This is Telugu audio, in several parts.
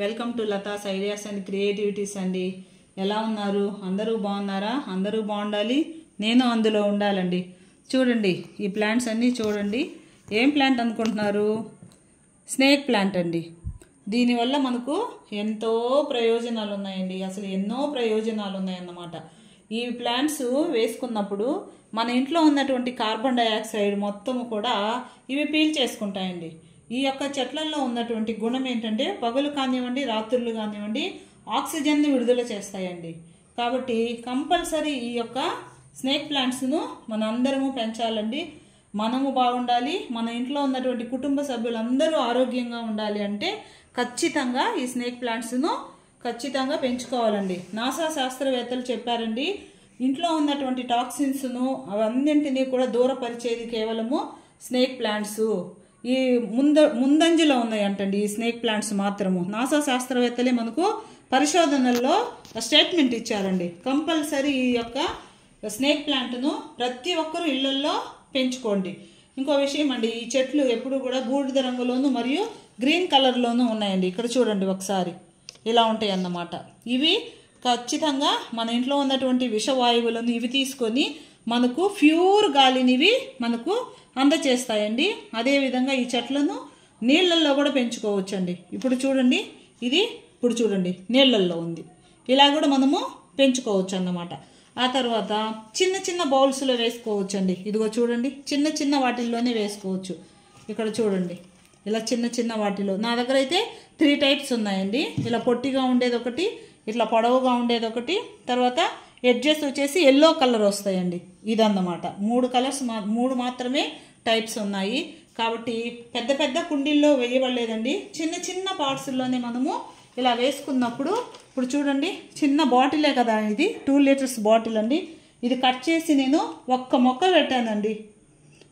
Welcome to Latha's ideas and creativities అండి. ఎలా ఉన్నారు? అందరూ బాగున్నారా? అందరూ బాగుండాలి, నేను అందులో ఉండాలండి. చూడండి, ఈ ప్లాంట్స్ అన్నీ చూడండి. ఏం ప్లాంట్ అనుకుంటున్నారు? స్నేక్ ప్లాంట్ అండి. దీనివల్ల మనకు ఎంతో ప్రయోజనాలు ఉన్నాయండి. అసలు ఎన్నో ప్రయోజనాలు ఉన్నాయన్నమాట. ఈ ప్లాంట్స్ వేసుకున్నప్పుడు మన ఇంట్లో ఉన్నటువంటి కార్బన్ డైఆక్సైడ్ మొత్తం కూడా ఇవి పీల్ చేసుకుంటాయండి. ఈ యొక్క చెట్లలో ఉన్నటువంటి గుణం ఏంటంటే పగలు కానివ్వండి, రాత్రులు కానివ్వండి, ఆక్సిజన్ని విడుదల చేస్తాయండి. కాబట్టి కంపల్సరీ ఈ యొక్క స్నేక్ ప్లాంట్స్ను మన అందరము పెంచాలండి. మనము బాగుండాలి, మన ఇంట్లో ఉన్నటువంటి కుటుంబ సభ్యులందరూ ఆరోగ్యంగా ఉండాలి అంటే ఖచ్చితంగా ఈ స్నేక్ ప్లాంట్స్ను ఖచ్చితంగా పెంచుకోవాలండి. నాసా శాస్త్రవేత్తలు చెప్పారండి, ఇంట్లో ఉన్నటువంటి టాక్సిన్స్ను అవన్నింటినీ కూడా దూరపరిచేది కేవలము స్నేక్ ప్లాంట్స్. ఈ ముందంజలో ఉన్నాయంటండి ఈ స్నేక్ ప్లాంట్స్ మాత్రము. నాసా శాస్త్రవేత్తలే మనకు పరిశోధనల్లో స్టేట్మెంట్ ఇచ్చారండి. కంపల్సరీ ఈ యొక్క స్నేక్ ప్లాంట్ను ప్రతి ఒక్కరూ ఇళ్లల్లో పెంచుకోండి. ఇంకో విషయం అండి, ఈ చెట్లు ఎప్పుడు కూడా బూడిద రంగులోను మరియు గ్రీన్ కలర్లోనూ ఉన్నాయండి. ఇక్కడ చూడండి ఒకసారి, ఇలా ఉంటాయి అన్నమాట. ఇవి ఖచ్చితంగా మన ఇంట్లో ఉన్నటువంటి విషవాయువులను ఇవి తీసుకొని మనకు ప్యూర్ గాలిని ఇవి మనకు అందచేస్తాయండి. అదేవిధంగా ఈ చెట్లను నీళ్ళల్లో కూడా పెంచుకోవచ్చండి. ఇప్పుడు చూడండి, ఇది ఇప్పుడు చూడండి నీళ్ళల్లో ఉంది. ఇలా కూడా మనము పెంచుకోవచ్చు అన్నమాట. ఆ తర్వాత చిన్న చిన్న బౌల్స్లో వేసుకోవచ్చండి. ఇదిగో చూడండి, చిన్న చిన్న వాటిల్లోనే వేసుకోవచ్చు. ఇక్కడ చూడండి, ఇలా చిన్న చిన్న వాటిలో నా దగ్గర అయితే 3 టైప్స్ ఉన్నాయండి. ఇలా పొట్టిగా ఉండేది ఒకటి, ఇట్లా పొడవుగా ఉండేది ఒకటి, తర్వాత ఎడ్జెస్ వచ్చేసి ఎల్లో కలర్ వస్తాయండి. ఇదన్నమాట 3 కలర్స్ 3 మాత్రమే టైప్స్ ఉన్నాయి. కాబట్టి పెద్ద పెద్ద కుండీల్లో వేయబడలేదండి. చిన్న చిన్న పార్ట్స్లోనే మనము ఇలా వేసుకున్నప్పుడు, ఇప్పుడు చూడండి చిన్న బాటిలే కదా ఇది, 2 లీటర్స్ బాటిల్ అండి. ఇది కట్ చేసి నేను ఒక్క మొక్క పెట్టానండి.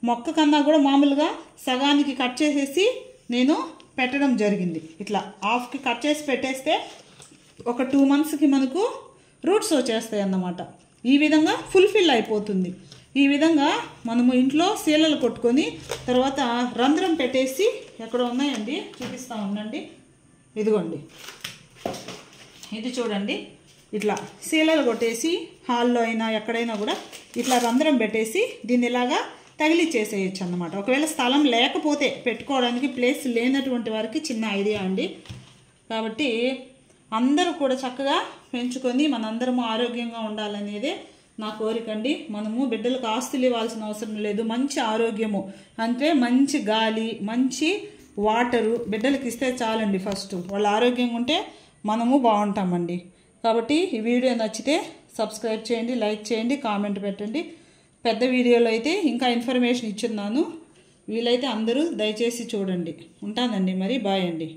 మొక్క కన్నా కూడా మామూలుగా సగానికి కట్ చేసేసి నేను పెట్టడం జరిగింది. ఇట్లా హాఫ్కి కట్ చేసి పెట్టేస్తే ఒక 2 మంత్స్కి మనకు రూట్స్ వచ్చేస్తాయి అన్నమాట. ఈ విధంగా ఫుల్ఫిల్ అయిపోతుంది. ఈ విధంగా మనము ఇంట్లో సీలలు కొట్టుకొని తర్వాత రంధ్రం పెట్టేసి, ఎక్కడ ఉన్నాయండి చూపిస్తూ ఉండండి, ఇదిగోండి ఇది చూడండి, ఇట్లా సీలలు కొట్టేసి హాల్లో అయినా ఎక్కడైనా కూడా ఇట్లా రంధ్రం పెట్టేసి దీన్ని ఇలాగా తగిలిచ్చేసేయచ్చు అన్నమాట. ఒకవేళ స్థలం లేకపోతే, పెట్టుకోవడానికి ప్లేస్ లేనటువంటి వారికి చిన్న ఐడియా అండి. కాబట్టి అందరూ కూడా చక్కగా పెంచుకొని మనందరము ఆరోగ్యంగా ఉండాలనేదే నా కోరికండి. మనము బిడ్డలకు ఆస్తులు ఇవ్వాల్సిన అవసరం లేదు. మంచి ఆరోగ్యము అంటే మంచి గాలి, మంచి వాటరు బిడ్డలకు ఇస్తే చాలండి. ఫస్ట్ వాళ్ళు ఆరోగ్యంగా ఉంటే మనము బాగుంటామండి. కాబట్టి ఈ వీడియో నచ్చితే సబ్స్క్రైబ్ చేయండి, లైక్ చేయండి, కామెంట్ పెట్టండి. పెద్ద వీడియోలో అయితే ఇంకా ఇన్ఫర్మేషన్ ఇచ్చున్నాను. వీలైతే అందరూ దయచేసి చూడండి. ఉంటానండి మరి, బాయ్ అండి.